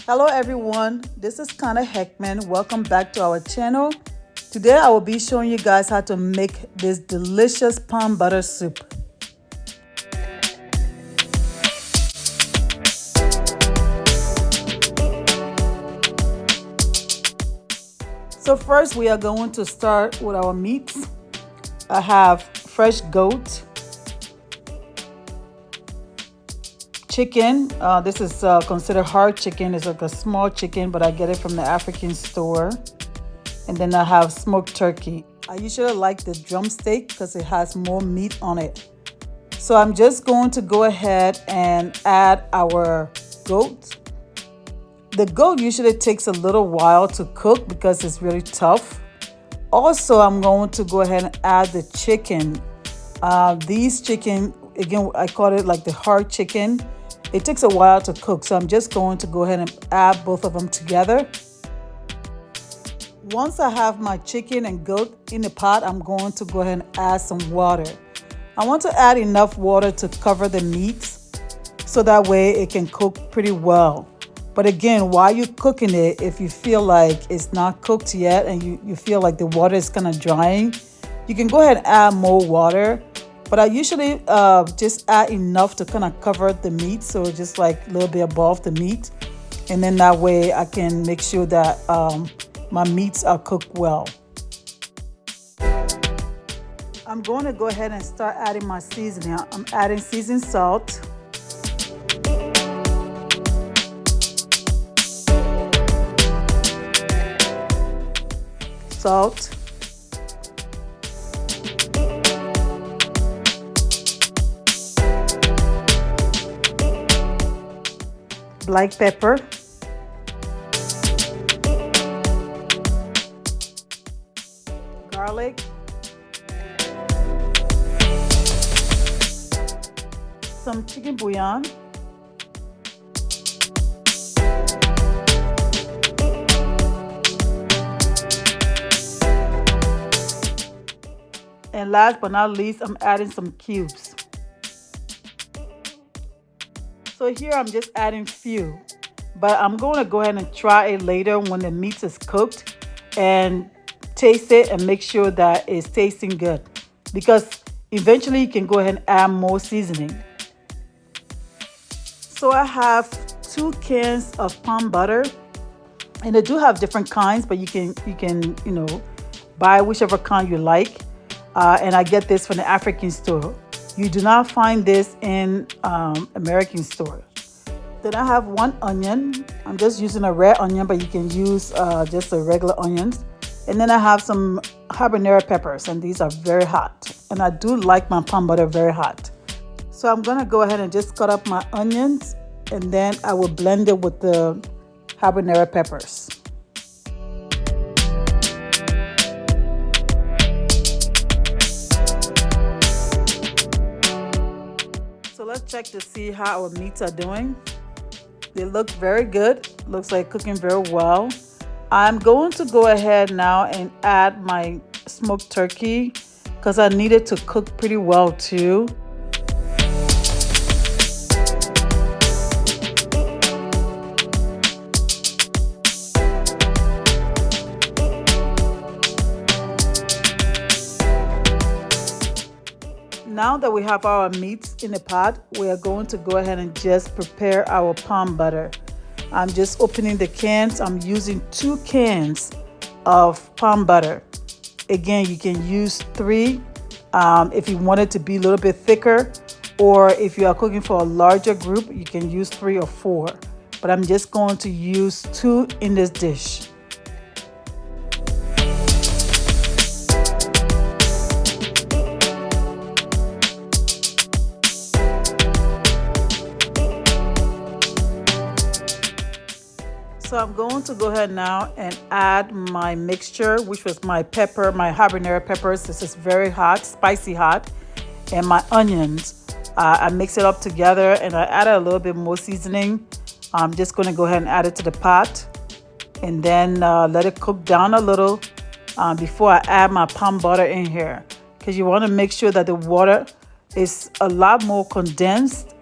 Hello everyone, this is Connor Heckman. Welcome back to our channel. Today I will be showing you guys how to make this delicious palm butter soup. So first we are going to start with our meats. I have fresh goat, chicken. This is considered hard chicken. It's like a small chicken, but I get it from the African store. And then I have smoked turkey. I usually like the drumstick because it has more meat on it. So I'm just going to go ahead and add our goat. The goat usually takes a little while to cook because it's really tough. Also, I'm going to go ahead and add the chicken. These chicken, again, I call it like the hard chicken. It takes a while to cook, so I'm just going to go ahead and add both of them together. Once I have my chicken and goat in the pot, I'm going to go ahead and add some water. I want to add enough water to cover the meat so that way it can cook pretty well. But again, while you're cooking it, if you feel like it's not cooked yet and you feel like the water is kind of drying, you can go ahead and add more water. But I usually just add enough to kind of cover the meat, so just like a little bit above the meat. And then that way I can make sure that my meats are cooked well. I'm going to go ahead and start adding my seasoning. I'm adding seasoned salt, black pepper, garlic, some chicken bouillon, and last but not least, I'm adding some cubes. So here I'm just adding few, but I'm going to go ahead and try it later when the meat is cooked and taste it and make sure that it's tasting good, because eventually you can go ahead and add more seasoning. So I have 2 cans of palm butter, and they do have different kinds, but you can buy whichever kind you like. And I get this from the African store. You do not find this in American store. Then I have 1 onion. I'm just using a red onion, but you can use just a regular onions. And then I have some habanero peppers, and these are very hot. And I do like my palm butter very hot. So I'm gonna go ahead and just cut up my onions, and then I will blend it with the habanero peppers. So let's check to see how our meats are doing. They look very good. Looks like cooking very well. I'm going to go ahead now and add my smoked turkey because I need it to cook pretty well too. Now that we have our meats in the pot, we are going to go ahead and just prepare our palm butter. I'm just opening the cans. I'm using 2 cans of palm butter. Again, you can use 3 if you want it to be a little bit thicker, or if you are cooking for a larger group, you can use 3 or 4. But I'm just going to use 2 in this dish. So I'm going to go ahead now and add my mixture, which was my pepper, my habanero peppers. This is very hot, spicy hot, and my onions. I mix it up together, and I added a little bit more seasoning. I'm just going to go ahead and add it to the pot, and then let it cook down a little before I add my palm butter in here, because you want to make sure that the water is a lot more condensed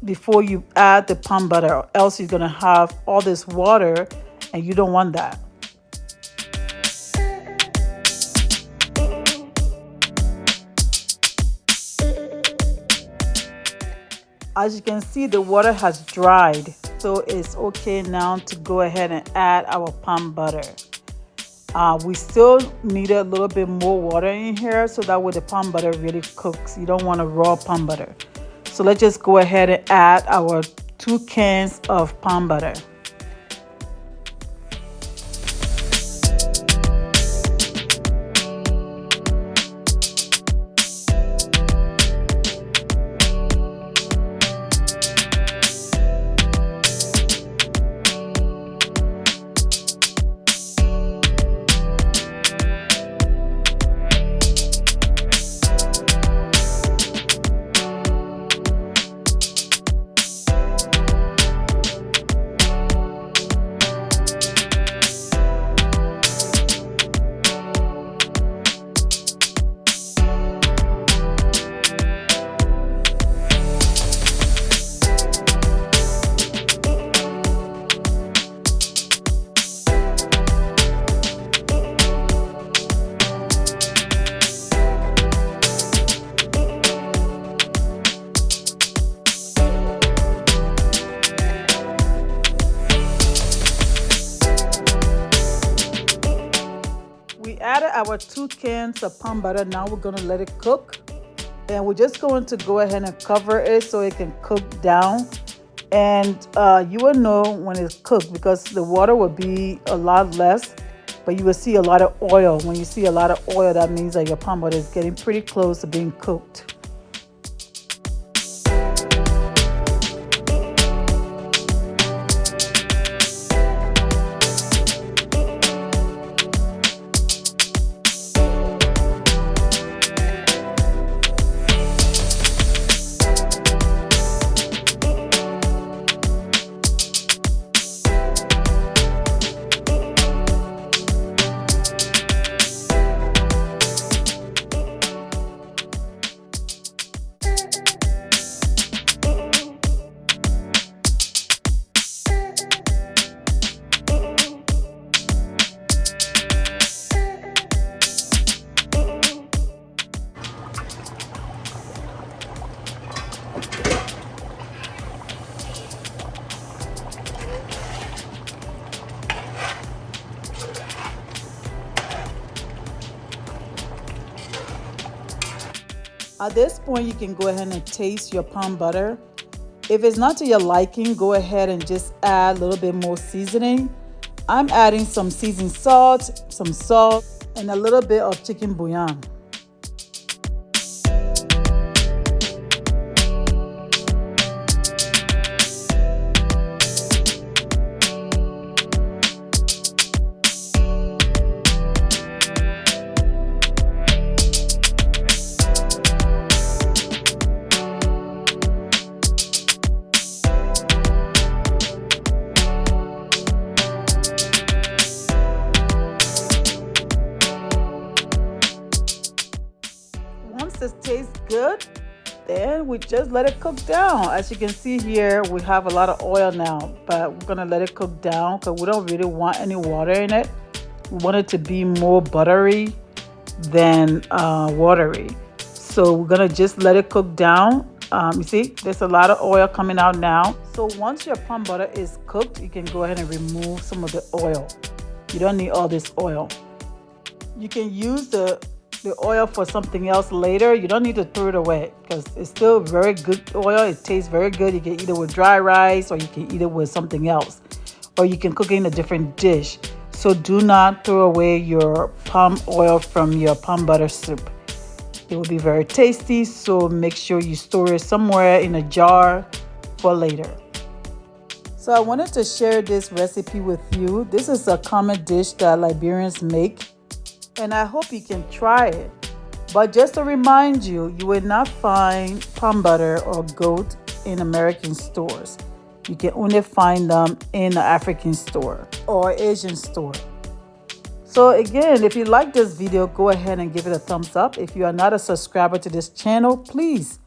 before you add the palm butter, or else you're gonna have all this water and you don't want that. As you can see, the water has dried, so it's okay now to go ahead and add our palm butter. We still need a little bit more water in here so that way the palm butter really cooks. You don't want a raw palm butter. So let's just go ahead and add our 2 cans of palm butter. Added our 2 cans of palm butter. Now we're going to let it cook, and we're just going to go ahead and cover it so it can cook down. And you will know when it's cooked because the water will be a lot less, but you will see a lot of oil. When you see a lot of oil, that means that your palm butter is getting pretty close to being cooked. At this point, you can go ahead and taste your palm butter. If it's not to your liking, go ahead and just add a little bit more seasoning. I'm adding some seasoned salt, and a little bit of chicken bouillon. It tastes good, then we just let it cook down. As you can see here, we have a lot of oil now, but we're gonna let it cook down because we don't really want any water in it. We want it to be more buttery than watery, so we're gonna just let it cook down. You see there's a lot of oil coming out now. So once your palm butter is cooked, you can go ahead and remove some of the oil. You don't need all this oil. You can use the oil for something else later. You don't need to throw it away because it's still very good oil. It tastes very good. You can eat it with dry rice, or you can eat it with something else, or you can cook it in a different dish. So do not throw away your palm oil from your palm butter soup. It will be very tasty, so make sure you store it somewhere in a jar for later. So I wanted to share this recipe with you. This is a common dish that Liberians make, and I hope you can try it. But just to remind you, you will not find palm butter or goat in American stores. You can only find them in the African store or Asian store. So again, if you like this video, go ahead and give it a thumbs up. If you are not a subscriber to this channel, please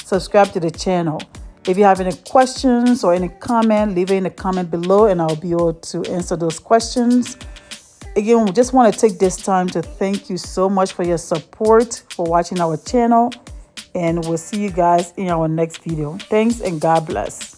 subscribe to the channel. If you have any questions or any comment, leave it in the comment below and I'll be able to answer those questions. Again, we just want to take this time to thank you so much for your support, for watching our channel, and we'll see you guys in our next video. Thanks and God bless.